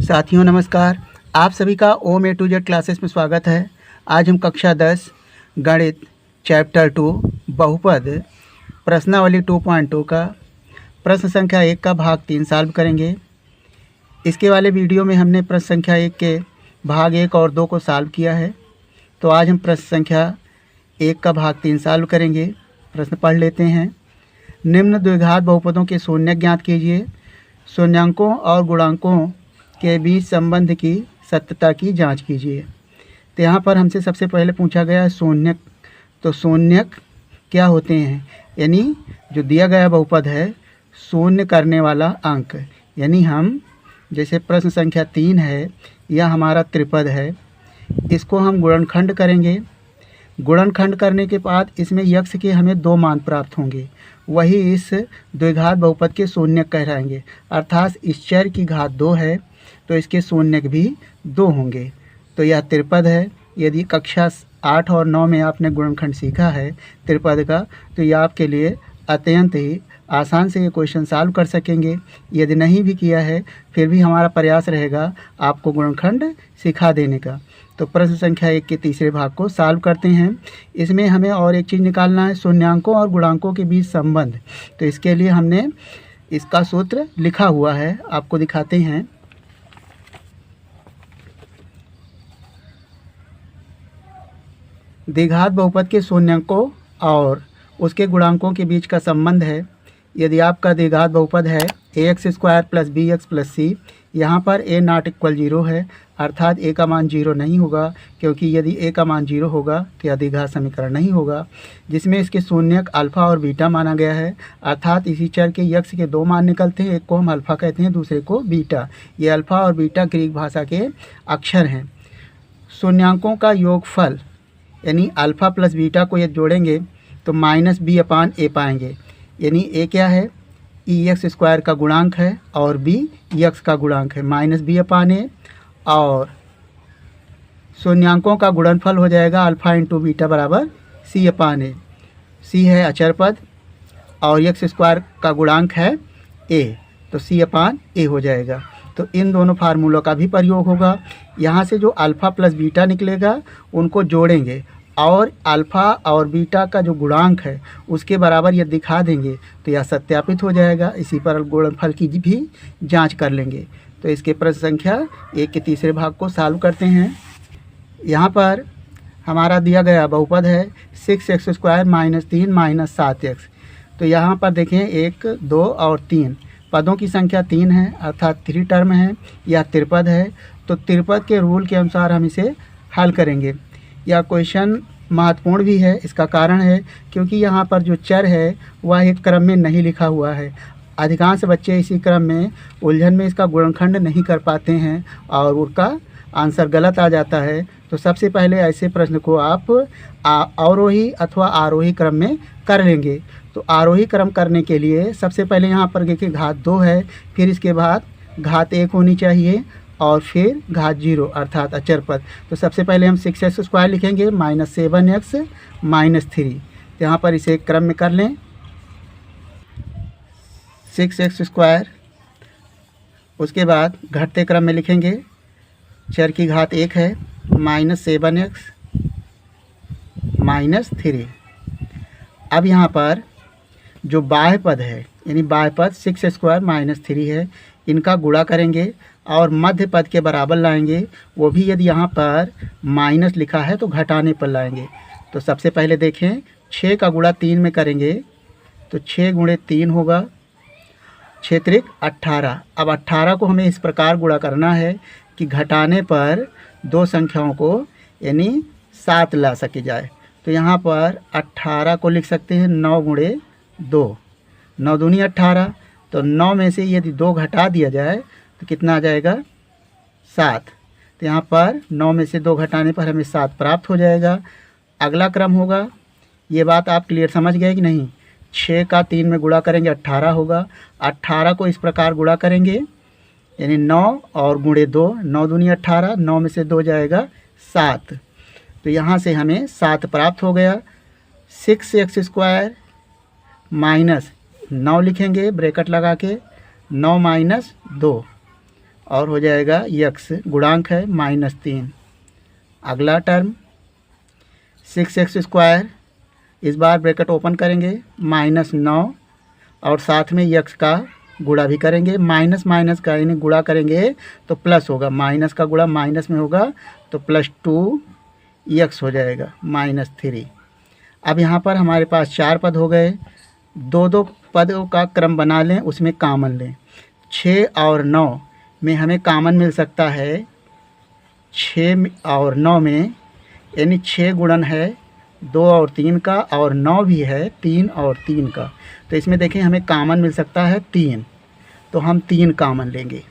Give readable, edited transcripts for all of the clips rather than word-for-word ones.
साथियों नमस्कार। आप सभी का ओम ए टू जेड क्लासेस में स्वागत है। आज हम कक्षा 10 गणित चैप्टर 2 बहुपद प्रश्नावली 2.2 का प्रश्न संख्या 1 का भाग 3 सॉल्व करेंगे। इसके वाले वीडियो में हमने प्रश्न संख्या 1 के भाग 1 और 2 को सॉल्व किया है। तो आज हम प्रश्न संख्या 1 का भाग 3 सॉल्व करेंगे। प्रश्न पढ़ लेते हैं। निम्न द्विघात बहुपदों के शून्य ज्ञात कीजिए। शून्यांकों और गुणांकों के बीच संबंध की सत्यता की जांच कीजिए। तो यहाँ पर हमसे सबसे पहले पूछा गया है शून्यक। तो शून्यक क्या होते हैं? यानी जो दिया गया बहुपद है शून्य करने वाला अंक। यानी हम जैसे प्रश्न संख्या 3 है, यह हमारा त्रिपद है, इसको हम गुणनखंड करेंगे। गुणनखंड करने के बाद इसमें यक्ष के हमें 2 मान प्राप्त होंगे, वही इस द्विघात बहुपद के शून्यक कहलाएंगे। अर्थात इस चर की घात 2 है तो इसके शून्यक भी 2 होंगे। तो यह त्रिपद है। यदि कक्षा 8 और 9 में आपने गुणनखंड सीखा है त्रिपद का, तो यह आपके लिए अत्यंत ही आसान से ये क्वेश्चन सॉल्व कर सकेंगे। यदि नहीं भी किया है फिर भी हमारा प्रयास रहेगा आपको गुणनखंड सिखा देने का। तो प्रश्न संख्या 1 के तीसरे भाग को सॉल्व करते हैं। इसमें हमें और एक चीज़ निकालना है, शून्यांकों और गुणांकों के बीच संबंध। तो इसके लिए हमने इसका सूत्र लिखा हुआ है, आपको दिखाते हैं। द्विघात बहुपद के शून्यांकों और उसके गुणांकों के बीच का संबंध है। यदि आपका द्विघात बहुपद है ax² + bx + c, यहाँ पर a ≠ 0 है, अर्थात a का मान 0 नहीं होगा, क्योंकि यदि a का मान 0 होगा तो यह द्विघात समीकरण नहीं होगा। जिसमें इसके शून्यक अल्फ़ा और बीटा माना गया है, अर्थात इसी चर के यक्ष के 2 मान निकलते हैं। एक को हम अल्फ़ा कहते हैं, दूसरे को बीटा। ये अल्फ़ा और बीटा ग्रीक भाषा के अक्षर हैं। शून्यांकों का योगफल यानी अल्फ़ा प्लस बीटा को यदि जोड़ेंगे तो -b/a पाएंगे। यानी a क्या है? ex² का गुणांक है और b यक्ष का गुणांक है, -b/a। और शून्यांकों का गुणनफल हो जाएगा अल्फ़ा × बीटा बराबर c/a। c है अचर पद और x² का गुणांक है a, तो c/a हो जाएगा। तो इन दोनों फार्मूलों का भी प्रयोग होगा। यहाँ से जो अल्फ़ा प्लस बीटा निकलेगा उनको जोड़ेंगे और अल्फ़ा और बीटा का जो गुणांक है उसके बराबर ये दिखा देंगे तो यह सत्यापित हो जाएगा। इसी पर गुणनफल की भी जांच कर लेंगे। तो इसके प्रश्न संख्या 1 के तीसरे भाग को सॉल्व करते हैं। यहाँ पर हमारा दिया गया बहुपद है 6x² - 3 - 7x। तो यहाँ पर देखें 1, 2 और 3 पदों की संख्या 3 है, अर्थात 3 टर्म है। यह त्रिपद है, तो त्रिपद के रूल के अनुसार हम इसे हल करेंगे। यह क्वेश्चन महत्वपूर्ण भी है। इसका कारण है क्योंकि यहाँ पर जो चर है वह एक क्रम में नहीं लिखा हुआ है। अधिकांश बच्चे इसी क्रम में उलझन में इसका गुणनखंड नहीं कर पाते हैं और उसका आंसर गलत आ जाता है। तो सबसे पहले ऐसे प्रश्न को आप अवरोही अथवा आरोही क्रम में कर लेंगे। तो आरोही क्रम करने के लिए सबसे पहले यहाँ पर देखिए घात 2 है, फिर इसके बाद घात 1 होनी चाहिए और फिर घात 0 अर्थात अचर पद। तो सबसे पहले हम 6x² लिखेंगे -7x - 3। तो यहाँ पर इसे क्रम में कर लें। 6x², उसके बाद घटते क्रम में लिखेंगे, चर की घात 1 है, -7x - 3। अब यहाँ पर जो बाह्य पद है यानी बाह्य पद 6² - 3 है, इनका गुणा करेंगे और मध्य पद के बराबर लाएंगे। वो भी यदि यहाँ पर माइनस लिखा है तो घटाने पर लाएंगे। तो सबसे पहले देखें 6 का गुणा 3 में करेंगे तो 6 × 3 होगा, 6 × 18। अब 18 को हमें इस प्रकार गुणा करना है कि घटाने पर 2 संख्याओं को यानी 7 ला सके जाए। तो यहाँ पर 18 को लिख सकते हैं 9 × 2, 9 दूनी 18। तो 9 में से यदि 2 घटा दिया जाए तो कितना आ जाएगा? 7। तो यहाँ पर 9 में से 2 घटाने पर हमें 7 प्राप्त हो जाएगा। अगला क्रम होगा, ये बात आप क्लियर समझ गए कि नहीं? 6 का 3 में गुणा करेंगे 18 होगा। 18 को इस प्रकार गुणा करेंगे यानी 9 और × 2, 9 दूनी 18, 9 में से 2 जाएगा 7। तो यहाँ से हमें 7 प्राप्त हो गया। 6x² - 9 लिखेंगे ब्रैकेट लगा के, 9 - 2 और हो जाएगा यक्स, गुणांक है -3। अगला टर्म 6x², इस बार ब्रैकेट ओपन करेंगे, -9 और साथ में यक्स का गुणा भी करेंगे। माइनस माइनस का यानी गुणा करेंगे तो प्लस होगा, माइनस का गुणा माइनस में होगा तो +2 यक्स हो जाएगा, -3। अब यहाँ पर हमारे पास 4 पद हो गए। दो दो पदों का क्रम बना लें, उसमें कामन लें। 6 और 9 में हमें कामन मिल सकता है 6 और 9 में, यानी 6 गुणन है 2 और 3 का, और 9 भी है 3 और 3 का। तो इसमें देखें हमें कामन मिल सकता है 3, तो हम 3 कामन लेंगे।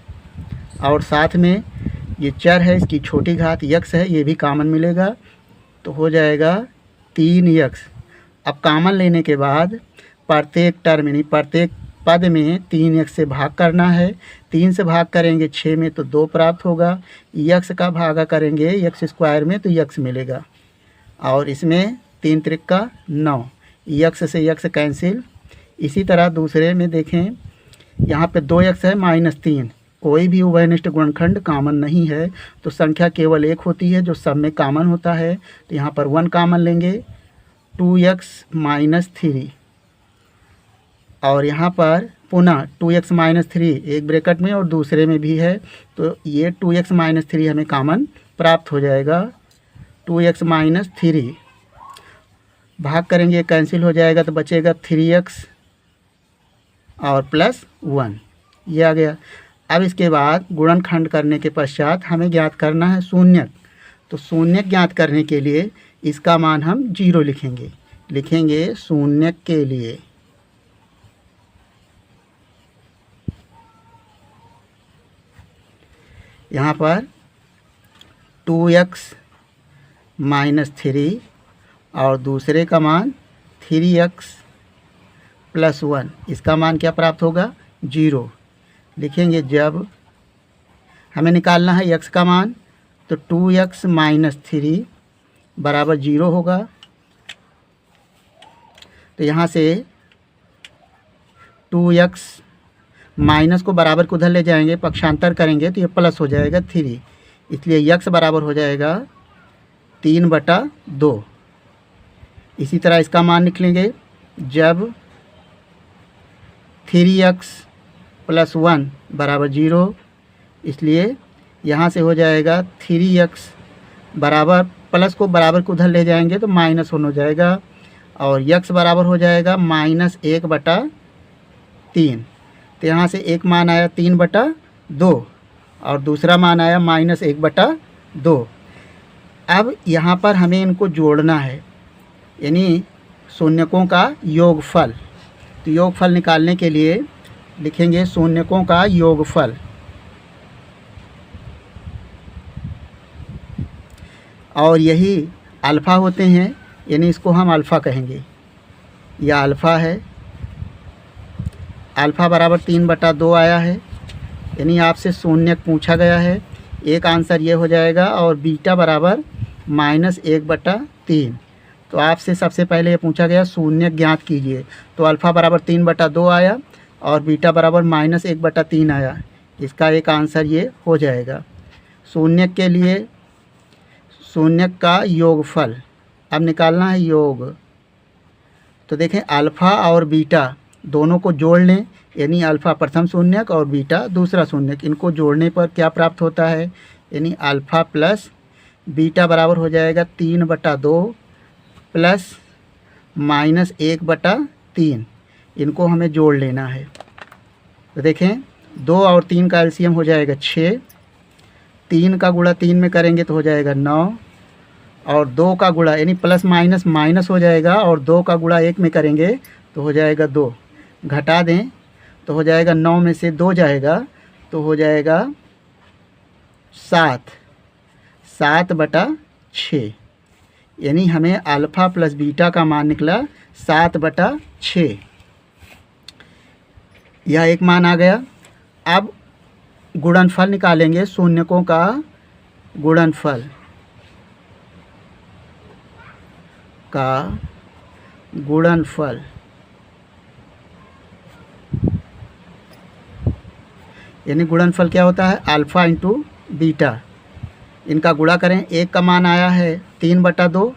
और साथ में ये चर है, इसकी छोटी घात यक्स है, ये भी कामन मिलेगा, तो हो जाएगा 3 यक्स। अब कामन लेने के बाद प्रत्येक टर्म यानी प्रत्येक पद में 3 यक्स से भाग करना है। 3 से भाग करेंगे 6 में तो 2 प्राप्त होगा। यक्स का भागा करेंगे x² में तो यक्स मिलेगा। और इसमें 3 त्रिका 9, यक्स से यक्स कैंसिल। इसी तरह दूसरे में देखें, यहाँ पे 2 यक्स है -3, कोई भी उभयनिष्ठ गुणनखंड कामन नहीं है, तो संख्या केवल एक होती है जो सब में कामन होता है। तो यहाँ पर 1 कामन लेंगे, 2x -3, और यहाँ पर पुनः 2x -3 एक ब्रैकेट में और दूसरे में भी है, तो ये 2x -3 हमें कामन प्राप्त हो जाएगा। 2x -3 भाग करेंगे, कैंसिल हो जाएगा, तो बचेगा 3x और +1, ये आ गया। अब इसके बाद गुणनखंड करने के पश्चात हमें ज्ञात करना है शून्यक। तो शून्यक ज्ञात करने के लिए इसका मान हम 0 लिखेंगे शून्यक के लिए। यहाँ पर 2x -3 और दूसरे का मान 3x +1, इसका मान क्या प्राप्त होगा 0 लिखेंगे। जब हमें निकालना है x का मान, तो 2x -3 बराबर 0 होगा। तो यहाँ से 2x माइनस को बराबर को उधर ले जाएंगे, पक्षांतर करेंगे तो ये प्लस हो जाएगा 3, इसलिए x बराबर हो जाएगा 3/2। इसी तरह इसका मान निकलेंगे, जब 3x +1 बराबर 0, इसलिए यहाँ से हो जाएगा 3x बराबर, प्लस को बराबर को उधर ले जाएंगे तो माइनस हो जाएगा, और x बराबर हो जाएगा -1/3। तो यहाँ से एक मान आया 3/2 और दूसरा मान आया -1/2। अब यहाँ पर हमें इनको जोड़ना है, यानी शून्यकों का योगफल। तो योगफल निकालने के लिए लिखेंगे शून्यकों का योगफल। और यही अल्फ़ा होते हैं, यानी इसको हम अल्फ़ा कहेंगे। यह अल्फ़ा है, अल्फ़ा बराबर 3/2 आया है, यानी आपसे शून्यक पूछा गया है। एक आंसर ये हो जाएगा, और बीटा बराबर -1/3। तो आपसे सबसे पहले ये पूछा गया शून्यक ज्ञात कीजिए, तो अल्फ़ा बराबर 3/2 आया और बीटा बराबर -1/3 आया। इसका एक आंसर ये हो जाएगा। शून्यक के लिए शून्यक का योगफल अब निकालना है, योग। तो देखें अल्फ़ा और बीटा दोनों को जोड़ लें, यानी अल्फ़ा प्रथम शून्यक और बीटा दूसरा शून्यक, इनको जोड़ने पर क्या प्राप्त होता है, यानी अल्फ़ा प्लस बीटा बराबर हो जाएगा 3/2 प्लस -1/3। इनको हमें जोड़ लेना है। तो देखें 2 और 3 का एलसीएम हो जाएगा 6, 3 का गुणा 3 में करेंगे तो हो जाएगा 9, और 2 का गुणा यानी प्लस माइनस माइनस हो जाएगा, और 2 का गुणा 1 में करेंगे तो हो जाएगा 2, घटा दें तो हो जाएगा 9 में से 2 जाएगा तो हो जाएगा 7/6, यानी हमें अल्फ़ा प्लस बीटा का मान निकला 7/6। यह एक मान आ गया। अब गुणनफल निकालेंगे, शून्यकों का गुणनफल यानी गुणनफल क्या होता है, अल्फ़ा इंटू बीटा। इनका गुणा करें, एक का मान आया है 3/2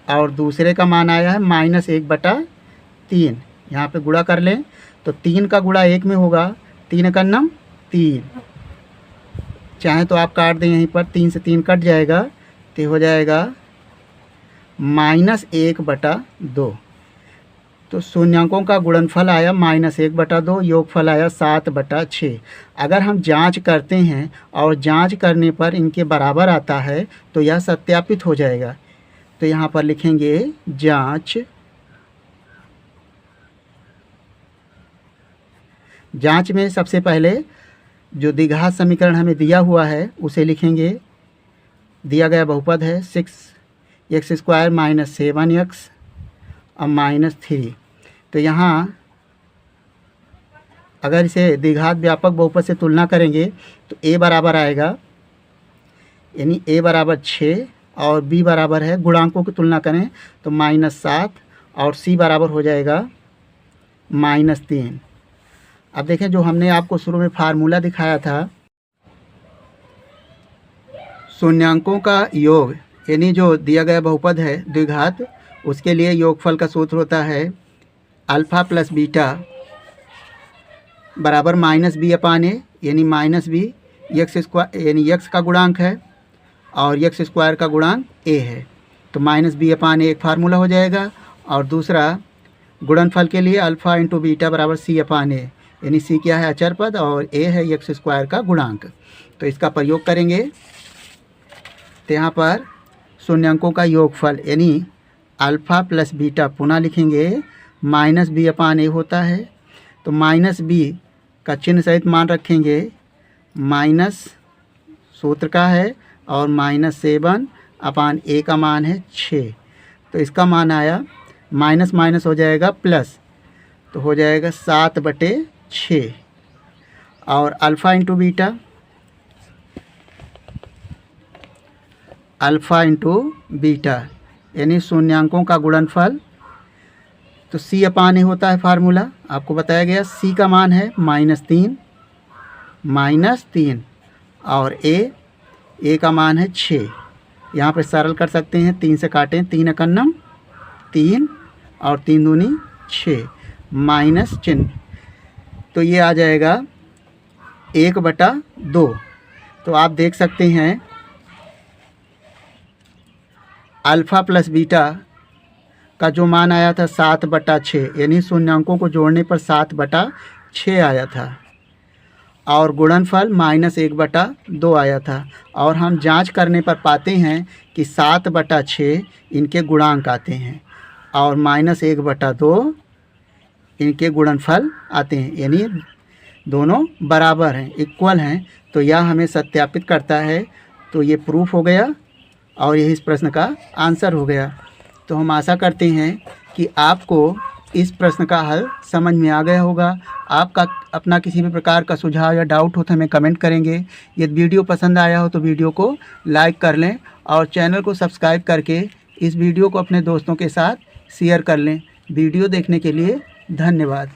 और दूसरे का मान आया है -1/3। यहाँ पे गुणा कर लें तो 3 का गुणा 1 में होगा, 3 एकम 3। चाहे तो आप काट दें, यहीं पर 3 से 3 कट जाएगा तो हो जाएगा -1/2। तो शून्यांकों का गुणनफल आया -1/2, योगफल आया 7/6। अगर हम जांच करते हैं और जांच करने पर इनके बराबर आता है तो यह सत्यापित हो जाएगा। तो यहाँ पर लिखेंगे जांच। जांच में सबसे पहले जो द्विघात समीकरण हमें दिया हुआ है उसे लिखेंगे। दिया गया बहुपद है 6x² - 7x और -3। तो यहाँ अगर इसे द्विघात व्यापक बहुपद से तुलना करेंगे तो a बराबर आएगा, यानी a बराबर 6 और b बराबर है, गुणांकों की तुलना करें तो -7 और c बराबर हो जाएगा -3। अब देखें, जो हमने आपको शुरू में फार्मूला दिखाया था, शून्यांकों का योग यानी जो दिया गया बहुपद है द्विघात, उसके लिए योगफल का सूत्र होता है अल्फ़ा प्लस बीटा बराबर -b/a, यानी -b x² यानी x का गुणांक है और x² का गुणांक a है। तो -b/a एक फार्मूला हो जाएगा। और दूसरा गुणनफल के लिए अल्फ़ा इंटू बीटा बराबर c/a, यानी c क्या है, अचर पद, और a है x² का गुणांक। तो इसका प्रयोग करेंगे तो यहाँ पर शून्यांकों का योगफल यानी अल्फ़ा प्लस बीटा पुनः लिखेंगे, -b/a होता है। तो -b का चिन्ह सहित मान रखेंगे, माइनस सूत्र का है और -7/a का मान है 6। तो इसका मान आया, माइनस माइनस हो जाएगा प्लस, तो हो जाएगा 7/6। और alpha into beta, alpha into beta यानी शून्यांकों का गुणनफल। तो c/a होता है फार्मूला, आपको बताया गया। c का मान है -3 और a का मान है 6। यहाँ पर सरल कर सकते हैं, 3 से काटें, 3 एकम 3 और 3 दूनी 6, माइनस चिन्ह, तो ये आ जाएगा 1/2। तो आप देख सकते हैं अल्फ़ा प्लस बीटा का जो मान आया था 7/6, यानी शून्यांकों को जोड़ने पर 7/6 आया था और गुणनफल -1/2 आया था। और हम जांच करने पर पाते हैं कि 7/6 इनके गुणांक आते हैं और -1/2 इनके गुणनफल आते हैं, यानी दोनों बराबर हैं, इक्वल हैं। तो यह हमें सत्यापित करता है। तो ये प्रूफ हो गया और यही इस प्रश्न का आंसर हो गया। तो हम आशा करते हैं कि आपको इस प्रश्न का हल समझ में आ गया होगा। आपका अपना किसी भी प्रकार का सुझाव या डाउट हो तो हमें कमेंट करेंगे। यदि वीडियो पसंद आया हो तो वीडियो को लाइक कर लें और चैनल को सब्सक्राइब करके इस वीडियो को अपने दोस्तों के साथ शेयर कर लें। वीडियो देखने के लिए धन्यवाद।